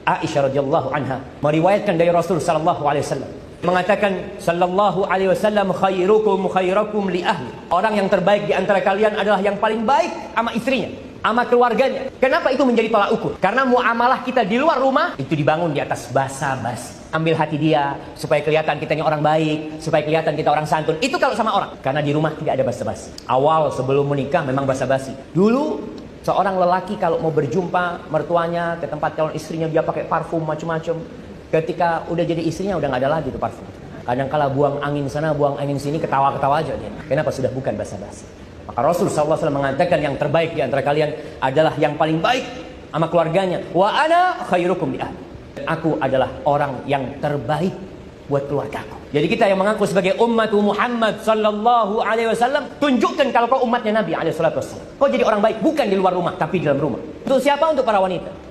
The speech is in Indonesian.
Aisyah radhiyallahu anha meriwayatkan dari Rasul sallallahu alaihi wasallam mengatakan sallallahu alaihi wasallam, khairukum khairakum li ahli. Orang yang terbaik di antara kalian adalah yang paling baik sama istrinya, sama keluarganya. Kenapa itu menjadi tolak ukur? Karena muamalah kita di luar rumah itu dibangun di atas basa-basi. Ambil hati dia supaya kelihatan kita ini orang baik, supaya kelihatan kita orang santun. Itu kalau sama orang. Karena di rumah tidak ada basa-basi. Awal sebelum menikah memang basa-basi. Dulu seorang lelaki kalau mau berjumpa mertuanya ke tempat calon istrinya, dia pakai parfum macam-macam. Ketika udah jadi istrinya udah nggak ada lagi tuh parfum. Kadang-kala buang angin sana, buang angin sini, ketawa-ketawa aja dia. Kenapa? Sudah bukan basa-basi. Maka Rasul sallallahu alaihi wasallam mengatakan yang terbaik di antara kalian adalah yang paling baik sama keluarganya. Wa ana khairukum li ahli. Aku adalah orang yang terbaik buat keluargaku. Jadi kita yang mengaku sebagai umat Muhammad sallallahu alaihi wasallam, tunjukkan kalau kau umatnya Nabi alaihi wasallam. Kau jadi orang baik bukan di luar rumah tapi di dalam rumah. Untuk siapa? Untuk para wanita.